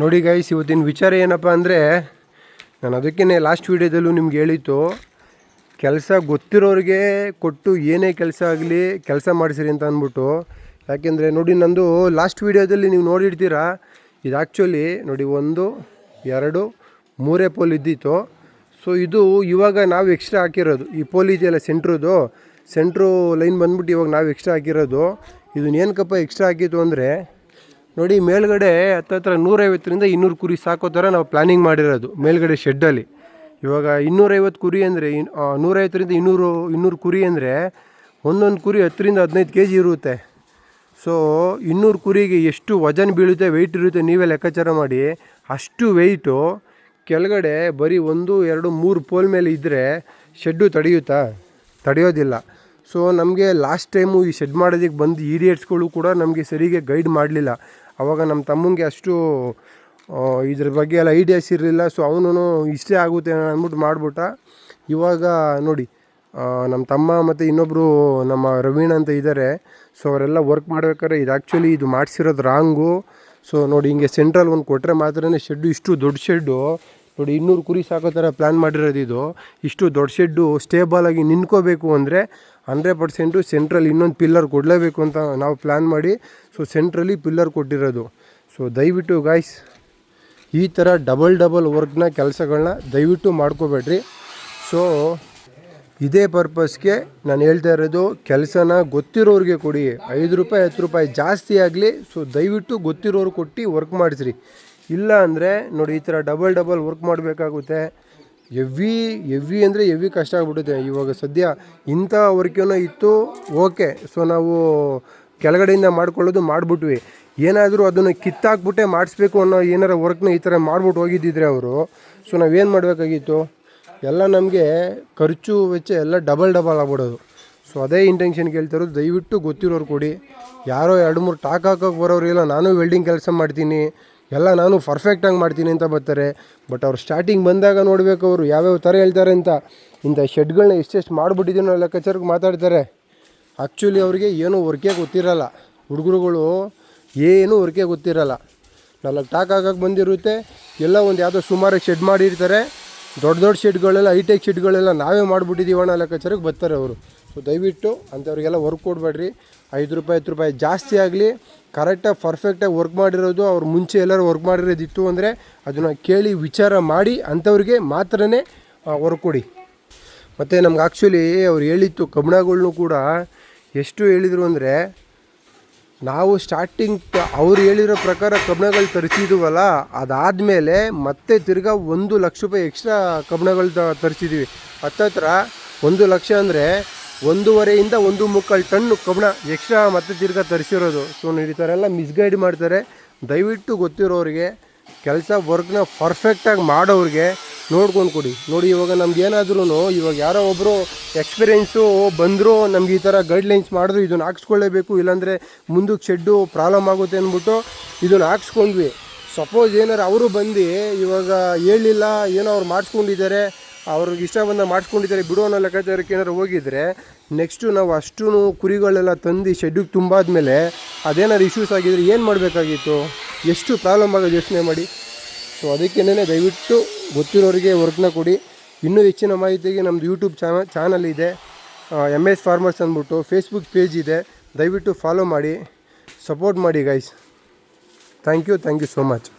ನೋಡಿ ಗೈಸ್, ಇವತ್ತಿನ ವಿಚಾರ ಏನಪ್ಪ ಅಂದರೆ, ನಾನು ಅದಕ್ಕೇ ಲಾಸ್ಟ್ ವೀಡಿಯೋದಲ್ಲೂ ನಿಮ್ಗೆ ಹೇಳಿತ್ತು, ಕೆಲಸ ಗೊತ್ತಿರೋರಿಗೆ ಕೊಟ್ಟು ಏನೇ ಕೆಲಸ ಆಗಲಿ ಕೆಲಸ ಮಾಡಿಸಿರಿ ಅಂತ ಅಂದ್ಬಿಟ್ಟು. ಯಾಕೆಂದರೆ ನೋಡಿ, ನಂದು ಲಾಸ್ಟ್ ವೀಡಿಯೋದಲ್ಲಿ ನೀವು ನೋಡಿರ್ತೀರ, ಇದು ಆ್ಯಕ್ಚುಲಿ ನೋಡಿ 1 2 3 ಪೋಲ್ ಇದ್ದಿತ್ತು. ಸೊ ಇದು ಇವಾಗ ನಾವು ಎಕ್ಸ್ಟ್ರಾ ಹಾಕಿರೋದು. ಈ ಪೋಲ್ ಇದೆಯಲ್ಲ ಸೆಂಟ್ರು ಲೈನ್ ಬಂದ್ಬಿಟ್ಟು ಇವಾಗ ನಾವು ಎಕ್ಸ್ಟ್ರಾ ಹಾಕಿರೋದು. ಇದನ್ನ ಏನಕ್ಕಪ್ಪ ಎಕ್ಸ್ಟ್ರಾ ಹಾಕಿತ್ತು ಅಂದರೆ, ನೋಡಿ ಮೇಲ್ಗಡೆ ಹತ್ತತ್ರ 150ರಿಂದ 200 ಕುರಿ ಸಾಕೋ ಥರ ನಾವು ಪ್ಲ್ಯಾನಿಂಗ್ ಮಾಡಿರೋದು ಮೇಲ್ಗಡೆ ಶೆಡ್ಡಲ್ಲಿ. ಇವಾಗ 250 ಕುರಿ ಅಂದರೆ 150ರಿಂದ 200 ಕುರಿ ಅಂದರೆ ಒಂದೊಂದು ಕುರಿ 10ರಿಂದ 15 kg ಇರುತ್ತೆ. ಸೊ 200 ಕುರಿಗೆ ಎಷ್ಟು ವಜನ್ ಬೀಳುತ್ತೆ, ವೆಯ್ಟ್ ಇರುತ್ತೆ, ನೀವೇ ಲೆಕ್ಕಾಚಾರ ಮಾಡಿ. ಅಷ್ಟು ವೆಯ್ಟು ಕೆಳಗಡೆ ಬರೀ 1 2 3 ಪೋಲ್ ಮೇಲೆ ಇದ್ದರೆ ಶೆಡ್ಡು ತಡೆಯೋದಿಲ್ಲ. ಸೊ ನಮಗೆ ಲಾಸ್ಟ್ ಟೈಮು ಈ ಶೆಡ್ ಮಾಡೋದಕ್ಕೆ ಬಂದು ಈಡಿಯಟ್ಸ್ಗಳು ಕೂಡ ನಮಗೆ ಸರಿಗೆ ಗೈಡ್ ಮಾಡಲಿಲ್ಲ. ಆವಾಗ ನಮ್ಮ ತಮ್ಮನಿಗೆ ಅಷ್ಟು ಇದ್ರ ಬಗ್ಗೆ ಎಲ್ಲ ಐಡಿಯಾಸ್ ಇರಲಿಲ್ಲ. ಸೊ ಅವನು ಇಷ್ಟೇ ಆಗುತ್ತೆ ಅಂದ್ಬಿಟ್ಟು ಮಾಡಿಬಿಟ್ಟ. ಇವಾಗ ನೋಡಿ, ನಮ್ಮ ತಮ್ಮ ಮತ್ತು ಇನ್ನೊಬ್ಬರು ನಮ್ಮ ರವೀಣ್ ಅಂತ ಇದ್ದಾರೆ. ಸೊ ಅವರೆಲ್ಲ ವರ್ಕ್ ಮಾಡ್ಬೇಕಾದ್ರೆ ಇದು ಆ್ಯಕ್ಚುಲಿ ಇದು ಮಾಡಿಸಿರೋದು ರಾಂಗು. ಸೊ ನೋಡಿ, ಹಿಂಗೆ ಸೆಂಟ್ರಲ್ ಒಂದು ಕೊಟ್ಟರೆ ಮಾತ್ರ ಶೆಡ್ಡು, ಇಷ್ಟು ದೊಡ್ಡ ಶೆಡ್ಡು ನೋಡಿ 200 ಕುರಿ ಸಾಕೋ ಥರ ಪ್ಲ್ಯಾನ್ ಮಾಡಿರೋದು. ಇದು ಇಷ್ಟು ದೊಡ್ಡ ಶೆಡ್ಡು ಸ್ಟೇಬಲಾಗಿ ನಿಂತ್ಕೋಬೇಕು ಅಂದರೆ 100% ಸೆಂಟ್ರಲ್ಲಿ ಇನ್ನೊಂದು ಪಿಲ್ಲರ್ ಕೊಡಲೇಬೇಕು ಅಂತ ನಾವು ಪ್ಲ್ಯಾನ್ ಮಾಡಿ ಸೊ ಸೆಂಟ್ರಲ್ಲಿ ಪಿಲ್ಲರ್ ಕೊಟ್ಟಿರೋದು. ಸೊ ದಯವಿಟ್ಟು ಗಾಯ್ಸ್, ಈ ಥರ ಡಬಲ್ ವರ್ಕ್ನ ಕೆಲಸಗಳನ್ನ ದಯವಿಟ್ಟು ಮಾಡ್ಕೋಬೇಡ್ರಿ. ಸೊ ಇದೇ ಪರ್ಪಸ್ಗೆ ನಾನು ಹೇಳ್ತಾ ಇರೋದು, ಕೆಲಸನ ಗೊತ್ತಿರೋರಿಗೆ ಕೊಡಿ. 5 ರೂಪಾಯಿ 10 ರೂಪಾಯಿ ಜಾಸ್ತಿ ಆಗಲಿ, ಸೊ ದಯವಿಟ್ಟು ಗೊತ್ತಿರೋರು ಕೊಟ್ಟು ವರ್ಕ್ ಮಾಡಿಸ್ರಿ. ಇಲ್ಲ ಅಂದರೆ ನೋಡಿ, ಈ ಥರ ಡಬಲ್ ವರ್ಕ್ ಮಾಡಬೇಕಾಗುತ್ತೆ. ಎವ್ವಿ ಅಂದರೆ ಎವ್ವಿ ಕಷ್ಟ ಆಗ್ಬಿಡುತ್ತೆ. ಇವಾಗ ಸದ್ಯ ಇಂಥ ವರ್ಕೇನೋ ಇತ್ತು, ಓಕೆ. ಸೊ ನಾವು ಕೆಳಗಡೆಯಿಂದ ಮಾಡಿಬಿಟ್ವಿ. ಏನಾದರೂ ಅದನ್ನು ಕಿತ್ತಾಕ್ಬಿಟ್ಟೆ ಮಾಡಿಸ್ಬೇಕು ಅನ್ನೋ ಏನಾರ ವರ್ಕ್ನ ಈ ಥರ ಮಾಡ್ಬಿಟ್ಟು ಹೋಗಿದ್ದಿದ್ರೆ ಅವರು, ಸೊ ನಾವೇನು ಮಾಡಬೇಕಾಗಿತ್ತು, ಎಲ್ಲ ನಮಗೆ ಖರ್ಚು ವೆಚ್ಚ ಎಲ್ಲ ಡಬಲ್ ಆಗ್ಬಿಡೋದು. ಸೊ ಅದೇ ಇಂಟೆನ್ಷನ್ ಕೇಳ್ತಾರೋದು, ದಯವಿಟ್ಟು ಗೊತ್ತಿರೋರು ಕೊಡಿ. ಯಾರೋ 2-3 ಟಾಕ್ ಹಾಕೋಕೆ ಬರೋರು, ಇಲ್ಲ ನಾನು ವೆಲ್ಡಿಂಗ್ ಕೆಲಸ ಮಾಡ್ತೀನಿ, ಎಲ್ಲ ನಾನು ಪರ್ಫೆಕ್ಟಾಗಿ ಮಾಡ್ತೀನಿ ಅಂತ ಬರ್ತಾರೆ. ಬಟ್ ಅವ್ರು ಸ್ಟಾರ್ಟಿಂಗ್ ಬಂದಾಗ ನೋಡಬೇಕು ಅವರು ಯಾವ್ಯಾವ ಥರ ಹೇಳ್ತಾರೆ ಅಂತ. ಇಂಥ ಶೆಡ್ಗಳನ್ನ ಎಷ್ಟೆಷ್ಟು ಮಾಡಿಬಿಟ್ಟಿದ್ದೀನೋ ಲೆಕ್ಕಾಚಾರಕ್ಕೆ ಮಾತಾಡ್ತಾರೆ. ಆ್ಯಕ್ಚುಲಿ ಅವ್ರಿಗೆ ಏನೂ ವರ್ಕೇ ಗೊತ್ತಿರಲ್ಲ. ಹುಡುಗರುಗಳು ಏನೂ ವರ್ಕೇ ಗೊತ್ತಿರಲ್ಲ. 4 ಟಾಕ್ ಹಾಕೋಕೆ ಬಂದಿರುತ್ತೆ, ಎಲ್ಲ ಒಂದು ಯಾವುದೋ ಸುಮಾರಾಗಿ ಶೆಡ್ ಮಾಡಿರ್ತಾರೆ. ದೊಡ್ಡ ಶೆಡ್ಗಳೆಲ್ಲ, ಹೈಟೆಕ್ ಶೆಡ್ಗಳೆಲ್ಲ ನಾವೇ ಮಾಡಿಬಿಟ್ಟಿದ್ದೀವಿ ಅನ್ನೋ ಲೆಕ್ಕಾಚಾರಕ್ಕೆ ಬರ್ತಾರೆ ಅವರು. ಸೊ ದಯವಿಟ್ಟು ಅಂಥವ್ರಿಗೆಲ್ಲ ವರ್ಕ್ ಕೊಡಬೇಡ್ರಿ. 5 ರೂಪಾಯಿ 10 ರೂಪಾಯಿ ಜಾಸ್ತಿ ಆಗಲಿ, ಕರೆಕ್ಟಾಗಿ ಪರ್ಫೆಕ್ಟಾಗಿ ವರ್ಕ್ ಮಾಡಿರೋದು, ಅವ್ರು ಮುಂಚೆ ಎಲ್ಲರೂ ವರ್ಕ್ ಮಾಡಿರೋದಿತ್ತು ಅಂದರೆ ಅದನ್ನು ಕೇಳಿ ವಿಚಾರ ಮಾಡಿ ಅಂಥವ್ರಿಗೆ ಮಾತ್ರನೇ ವರ್ಕ್ ಕೊಡಿ. ಮತ್ತು ನಮ್ಗೆ ಆ್ಯಕ್ಚುಲಿ ಅವ್ರು ಹೇಳಿತ್ತು ಕಬ್ಬಣಗಳ್ನು ಕೂಡ ಎಷ್ಟು ಹೇಳಿದರು ಅಂದರೆ, ನಾವು ಸ್ಟಾರ್ಟಿಂಗ್ ಅವ್ರು ಹೇಳಿರೋ ಪ್ರಕಾರ ಕಬ್ಬಣಗಳು ತರಿಸಿದ್ವಲ್ಲ, ಅದಾದಮೇಲೆ ಮತ್ತೆ ತಿರ್ಗಾ 1 ಲಕ್ಷ ರೂಪಾಯಿ ಎಕ್ಸ್ಟ್ರಾ ಕಬ್ಬಣಗಳು ತರಿಸಿದ್ವಿ. ಹತ್ತತ್ರ 1 ಲಕ್ಷ ಅಂದರೆ 1.5ರಿಂದ 1.25 ಟನ್ ಕಬ್ಬಣ ಎಕ್ಸ್ಟ್ರಾ ಮತ್ತೆ ತಿರ್ಗಾ ತರಿಸಿರೋದು. ಸೊ ಈ ಥರ ಎಲ್ಲ ಮಿಸ್ಗೈಡ್ ಮಾಡ್ತಾರೆ. ದಯವಿಟ್ಟು ಗೊತ್ತಿರೋರಿಗೆ, ಕೆಲಸ ವರ್ಕ್ನ ಪರ್ಫೆಕ್ಟಾಗಿ ಮಾಡೋರಿಗೆ ನೋಡ್ಕೊಂಡು ಕೊಡಿ. ನೋಡಿ, ಇವಾಗ ನಮ್ಗೆ ಏನಾದ್ರೂ, ಇವಾಗ ಯಾರೋ ಒಬ್ಬರು ಎಕ್ಸ್ಪೀರಿಯೆನ್ಸು ಬಂದರೂ ನಮ್ಗೆ ಈ ಥರ ಗೈಡ್ಲೈನ್ಸ್ ಮಾಡಿದ್ರು, ಇದನ್ನು ಹಾಕ್ಸ್ಕೊಳ್ಳೇಬೇಕು, ಇಲ್ಲಾಂದರೆ ಮುಂದಕ್ಕೆ ಶೆಡ್ಡು ಪ್ರಾಬ್ಲಮ್ ಆಗುತ್ತೆ ಅಂದ್ಬಿಟ್ಟು ಇದನ್ನು ಹಾಕ್ಸ್ಕೊಂಡ್ವಿ. ಸಪೋಸ್ ಏನಾರು ಅವರು ಬಂದು ಇವಾಗ ಹೇಳಿಲ್ಲ, ಏನೋ ಅವ್ರು ಮಾಡಿಸ್ಕೊಂಡಿದ್ದಾರೆ, ಅವ್ರಿಗೆ ಇಷ್ಟ ಬಂದ ಮಾಡಿಸ್ಕೊಂಡಿದ್ದಾರೆ ಬಿಡು ಅನ್ನೋ ಲೆಕ್ಕಾಚಾರಕ್ಕೆ ಏನಾರು ಹೋಗಿದ್ರೆ, ನೆಕ್ಸ್ಟು ನಾವು ಅಷ್ಟು ಕುರಿಗಳೆಲ್ಲ ತಂದು ಶೆಡ್ಡಿಗೆ ತುಂಬಾದ್ಮೇಲೆ ಅದೇನಾರು ಇಶ್ಯೂಸ್ ಆಗಿದ್ರೆ ಏನು ಮಾಡಬೇಕಾಗಿತ್ತು, ಎಷ್ಟು ಪ್ರಾಬ್ಲಮ್ ಆಗೋದು ಯೋಚನೆ ಮಾಡಿ. ಸೊ ಅದಕ್ಕೇನೆ ದಯವಿಟ್ಟು ಗೊತ್ತಿರೋರಿಗೆ ವರ್ಕ್ನ ಕೊಡಿ. ಇನ್ನೂ ಹೆಚ್ಚಿನ ಮಾಹಿತಿಗೆ ನಮ್ಮದು ಯೂಟ್ಯೂಬ್ ಚಾನಲ್ ಇದೆ, MS ಫಾರ್ಮರ್ಸ್ ಅಂದ್ಬಿಟ್ಟು, ಫೇಸ್ಬುಕ್ ಪೇಜ್ ಇದೆ. ದಯವಿಟ್ಟು ಫಾಲೋ ಮಾಡಿ, ಸಪೋರ್ಟ್ ಮಾಡಿ guys. Thank you so much.